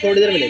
थोड़ी देर मिले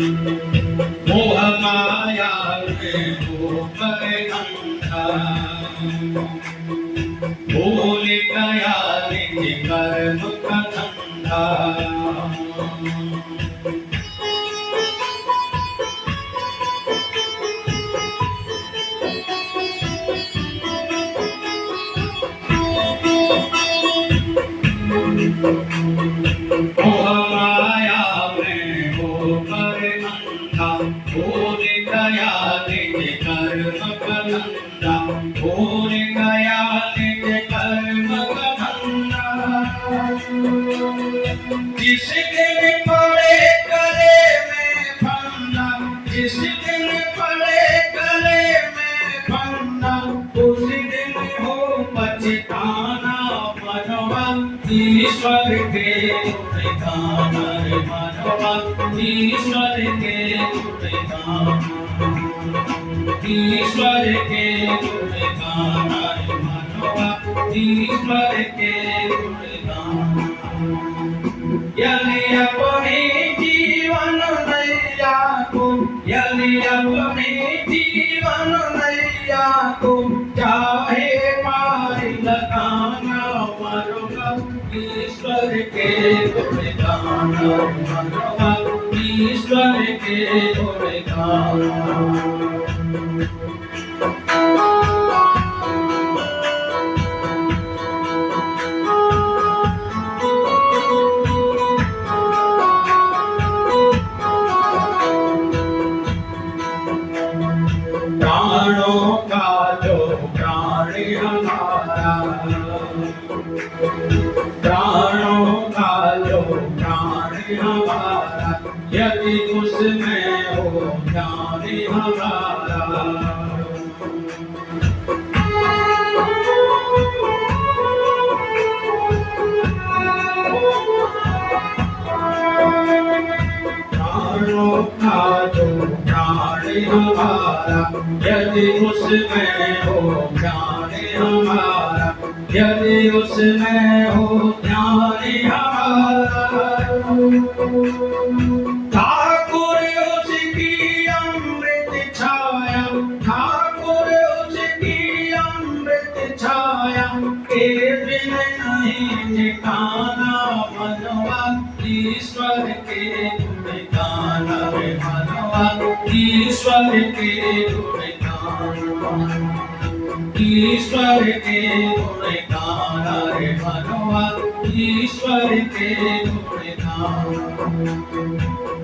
मोह माया में होकर अंधा, भूल गया निज कर्म का धंधा। मोह माया में होकर अंधा, भूल गया निज कर्म का धंधा, भूल गया निज कर्म का धंधा। जिस दिन पड़े गले में फंदा, जिस दिन पड़े गले में फंदा, उस दिन हो पछताना मनवा ईश्वर के गुणगाना रे मनवा, ईश्वर के गुणगाना, ईश्वर के गुणगाना रे मनवा, ईश्वर के गुणगाना। यदि अपने जीवन नैया को, यदि अपने जीवन नैया को चाहे पार लगाना मनवा, ईश्वर के गुणगाना मनवा, ईश्वर के गुणगाना। प्राणों का जो प्राण हमारा, प्राणों का जो प्राण हमारा, यदि उसमें हो ध्यान हमारा। प्राणों का जो प्राण हमारा, यदि उसमें हो ध्यान हमारा, यदि उसमें हो ध्यान हमारा। ठाकुर उसकी अमृत छाया, ठाकुर उसकी अमृत छाया, के बिन नहीं ठिकाना मनवा, ईश्वर के गुणगाना रे मनवा, ईश्वर के गुणगाना, ईश्वर के गुणगाना रे मनवा, ईश्वर के गुणगाना।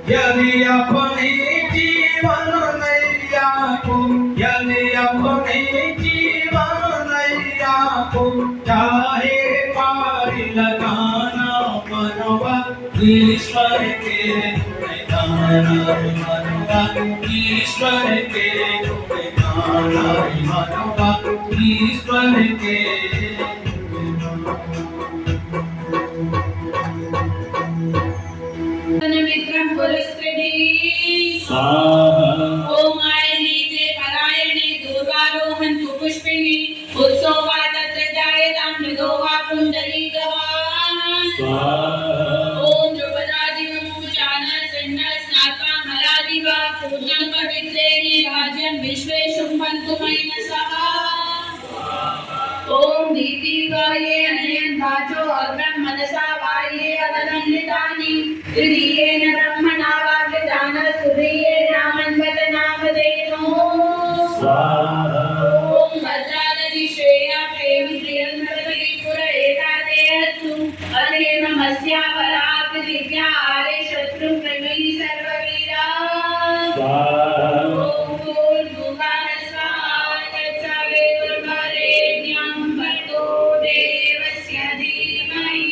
यदि अपने जीवन नैया को, यदि अपने जीवन नैया को चाहे पार लगाना मनवा, ईश्वर के गुणगाना रे मनवा, ईश्वर के गुणगाना रे मनवा, ईश्वर के विक्रम पुरस्कृति ओम आय नीचे परायणे दुर्गारोहण पुष्पिणी उत्सवा तत्र जायतां मृदोहा पुंडरीकवा। ओम ध्रुवदादिवमुचान सन्न स्नात्वा मलादिवा पूर्णं पवित्रेणि राज्यं विश्वे शुम्भन्तु मयनसः। ओम दीपिकाये अनयन भाजो अग्रम मनसा वाये अदनन्दितानि तृतीयेन ब्रह्मणा वाग्दान सुधीये नामन्वत नामधेनो। ओम भद्रादि श्रेया प्रेम प्रियंकरति पुर एताते अस्तु अनेन मस्या वराक दिव्या आरे शत्रु प्रमेयी सर्ववीरा। ओम भूर्भुवः स्वः तत्सवितुर्वरेण्यं भर्गो देवस्य धीमहि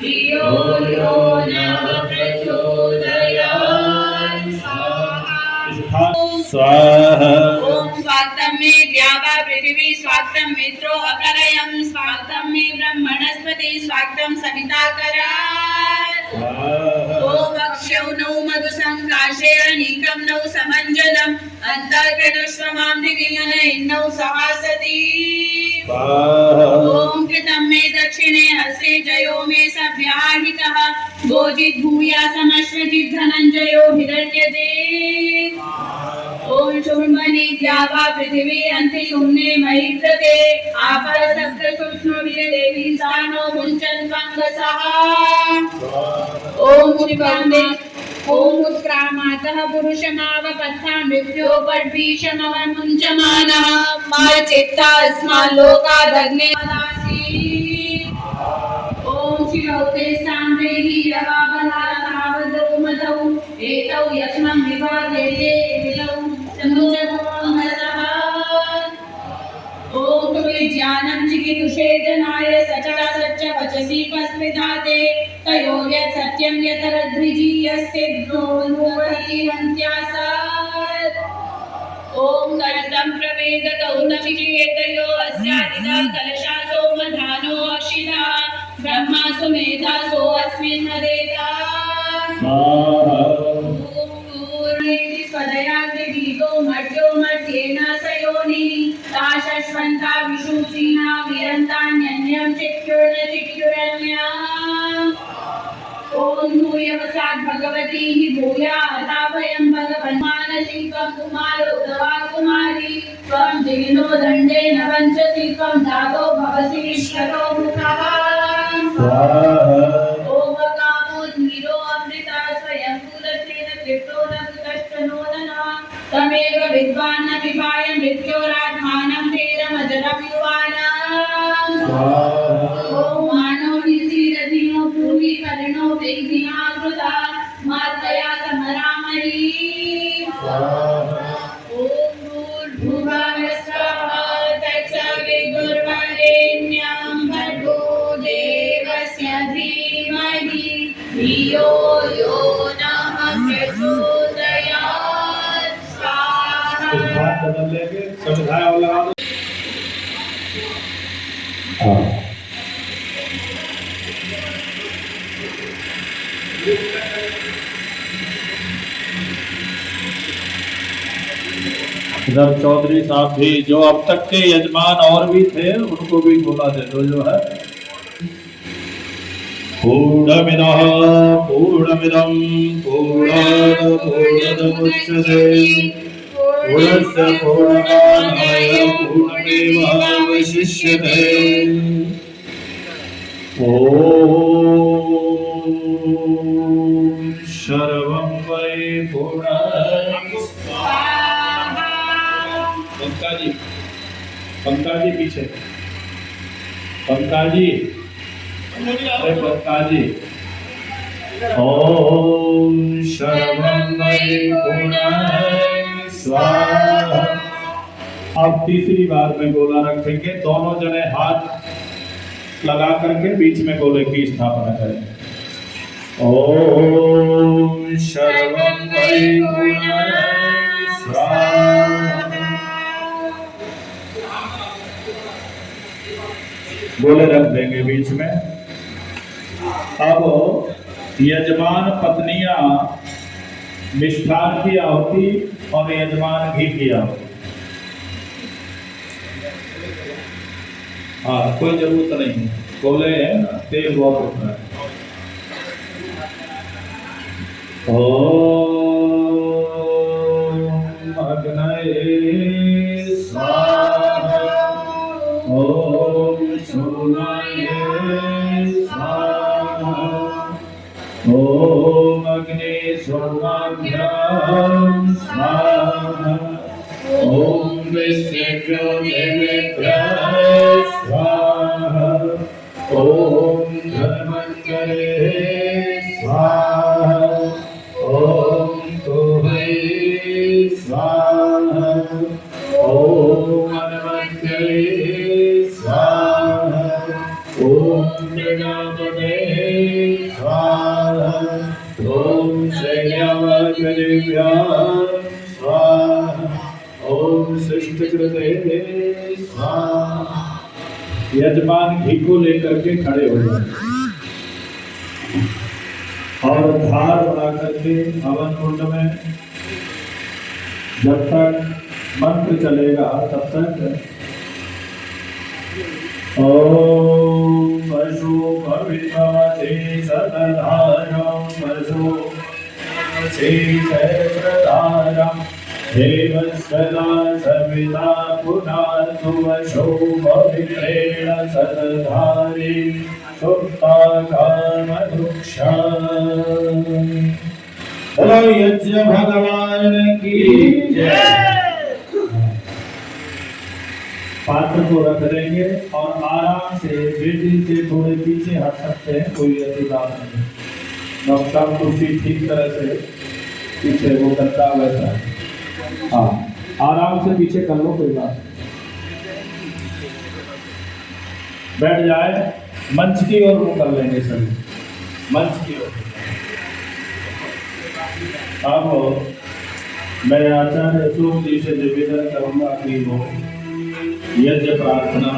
धियो यो नः प्रचोदयात्। स्वाहा। ओम स्वागतम में द्यावा पृथ्वी स्वागतम मित्रो अकरयम स्वागतम में ब्रह्मणस्पति स्वागतम सविता करा। वक्ष्यौ नौ मधुसङ्काशे अनीकं नौ समञ्जनम् अन्तर्गणश्रमां दिगिमनैर्नौ सहासति ॐ कृतं मे दक्षिणे हस्ते जयो मे सव्याहितः भोजित् भूयासमश्वजित् धनञ्जयो हिरण्यदे ॐ शुम्भनि द्यावा पृथिवी अन्ति शून्ये महीकृते आपः सप्त सूक्ष्मवीर्यदेवी सानो मुञ्चन्वङ्गसः ॐ शिवन्दे ॐ उत्क्रामातः पुरुषमावपत्था मृत्योपद्भीषमवमुञ्चमानः माचित्ता अस्माल्लोकादग्ने वदासि ॐ शिरौते साम्रेहि यवाबला तावदौ मदौ एतौ यक्ष्मं विवादेते विलौ समुजगोमसः ॐ सुविज्ञानं चिकीर्षे जनाय सच्च वचसि पस्मिताते तयो यत् सत्यं यतरद्विजीयस्ते द्रोणोऽवहीहन्त्यासत् ॐ कलशं प्रवेदतौ नचिकेतयो अस्यादिदा कलशासो मधानो अक्षिता ब्रह्मा सुमेधासो अस्मिन् मदेता स्वदयाग्निदीपो मर्त्यो मध्येन सयोनिः ताशश्वन्ता विशुचीना विरन्तान्यन्यं चिक्युर्न्याम् ॐ भूयवसात् भगवती हि भूयाता वयं भगवन्मानसिकं कुमारो गवा कुमारी त्वं जिनो दण्डेन वञ्चसि त्वं दातो भवसि विश्वतो मुखः ॐ कामो धीरो अमृता स्वयं कुलसेन तृप्तो न कुतश्चनो नः तमेव विद्वान् न विभाय मृत्योरात्मानं धीरमजरं युवानः ॐ मानो निसीदधिनो भूमि कर्णो वैदिनाकृता मातया समरामरी ॐ भूर्भुवः स्वः तत्सवितुर्वरेण्यं भर्गो देवस्य धीमहि धियो यो नः प्रचोदयात् स्वाहा। इस बात बदल लेंगे समझाया वाला इधर चौधरी साहब भी जो अब तक के यजमान और भी थे उनको भी बोला दे दो जो है पूर्णमिदः पूर्णमिदं पूर्णात् पूर्णमुदच्यते पूर्णस्य पूर्णमादाय पूर्णमेवावशिष्यते ॐ सर्वं वै पूर्णं पंका जी पीछे पंका जी अरे पंका जी ओम सर्वं वै पूर्णं स्वाहा। अब तीसरी बार में गोला रखेंगे, दोनों जने हाथ लगा करके बीच में गोले की स्थापना करें। ओम सर्वं वै पूर्णं स्वाहा। गोले रख देंगे बीच में। अब यजमान पत्नियां मिष्ठान की आहुति और यजमान घी की आहुति। हाँ, कोई जरूरत नहीं, गोले है ना, तेल बहुत उठना है। ओम अग्नये स्वाहा। ओम सोमाये स्वाहा। ओम अग्नि सोमाभ्यां स्वाहा। ओम विश्वेभ्यो देवेभ्यः स्वाहा। ओम धन्वन्तरे स्वाहा। ओम तोहै स्वाहा। ओम अन्वन्तरे स्वाहा। ओम प्रजापते स्वाहा। ओम शैलवज्रेभ्यः स्वाहा। ओम सृष्टिकृते स्वाहा। यजमान घी को लेकर के खड़े हो जाए। और धार बना करके हवन कुंड में जब तक मंत्र चलेगा तब तक ओम पशु पवित्रमसि सतधारं पशु सहस्रधारं देवस्वदा सविता पुनातु वशो पवित्रेण सतधारी सुप्ताकामरुक्षा। बोलो यज्ञ भगवान की जय। पात्र को रख देंगे और आराम से बेटी से थोड़े पीछे हट सकते हैं, कोई ऐसी बात नहीं। डॉक्टर कुर्सी ठीक तरह से पीछे वो करता वैसा, हाँ आराम से पीछे कर लो, कोई बात बैठ जाए। मंच की ओर वो कर लेंगे सभी, मंच की ओर। अब मैं आचार्य अशोक जी से निवेदन करूंगा कि वो यज्ञ प्रार्थना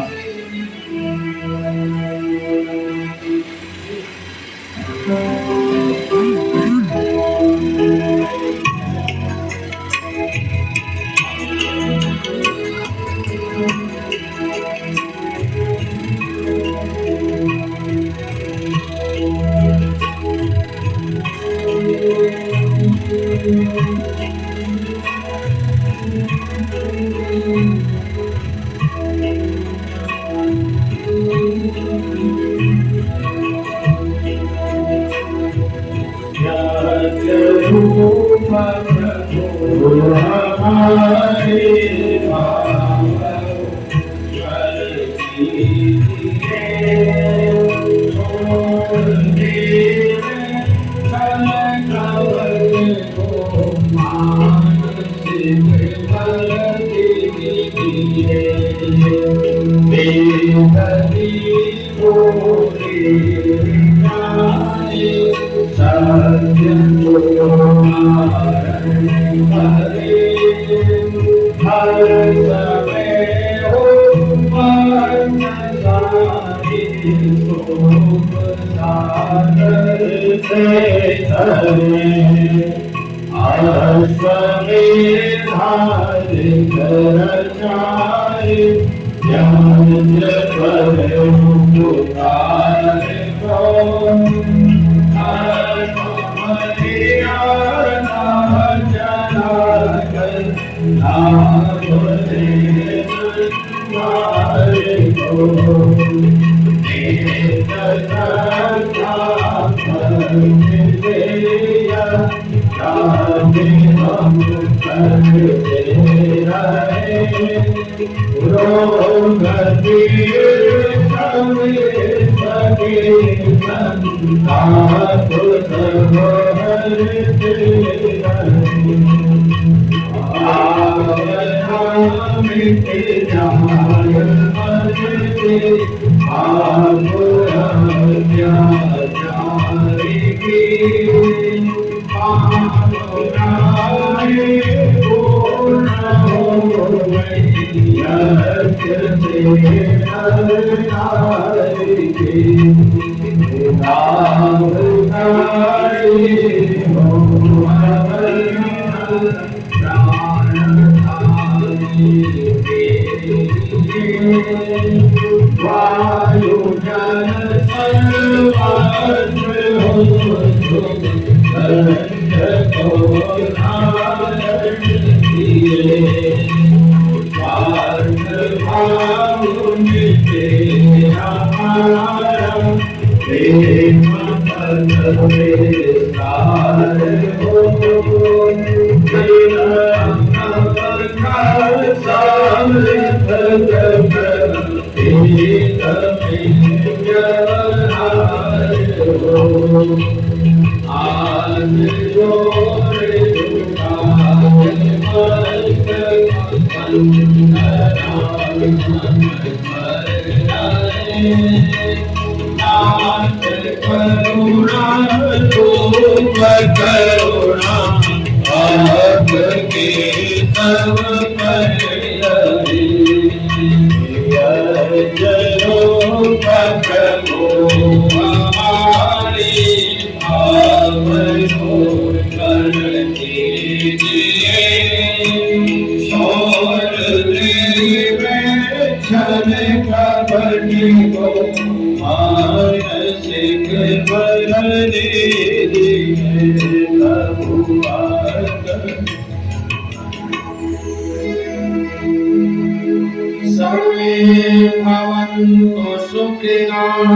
भवन्तु सुखिनः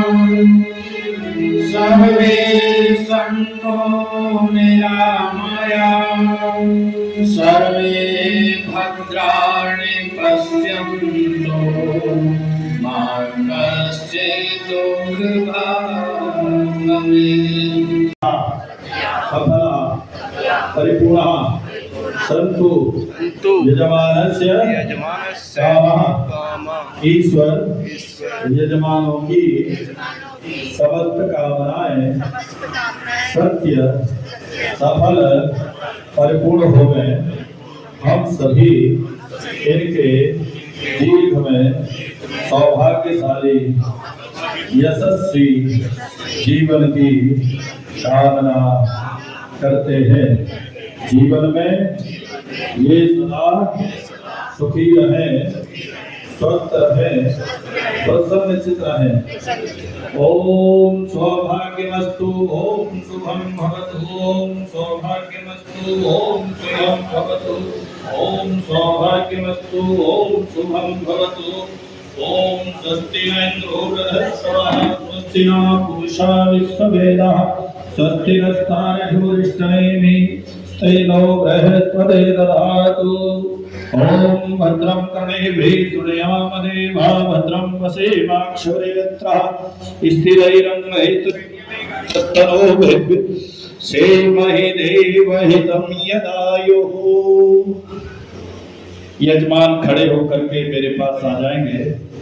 सर्वे सन्तु निरामयाः सर्वे भद्राणि पश्यन्तु मा कश्चित् दुःखभाग् भवेत्। सफला परिपूर्णः सन्तु यजमानस्य कामः। ईश्वर यजमानों की समस्त कामनाएं सत्य सफल परिपूर्ण हो गए। हम सभी इनके दीर्घ में सौभाग्यशाली यशस्वी जीवन की कामना करते हैं। जीवन में ये सदा सुखी रहे, स्वस्थ रहे, प्रसन्नचित रहे। ओम सौभाग्यमस्तु, ओम शुभम भवतु, ओम सौभाग्यमस्तु, ओम शुभम भवतु, ओम सौभाग्यमस्तु, ओम शुभम भवतु। ओम स्वस्ति न इंद्रो बृहस्पतिः, स्वस्ति न पूषा विश्ववेदाः, स्वस्ति नस्तार्क्ष्यरिष्टनेमिः, स्थैलो बृहस्पतिः ददातु। ओम भद्रं कर्णेभिः शृणुयाम देवा, भद्रं वसेमाक्षुरेत्रः स्थिरैरङ्गैस्तुतनोभिः सेमहि देवहितं यदायुः। यजमान खड़े होकर के मेरे पास आ जाएंगे।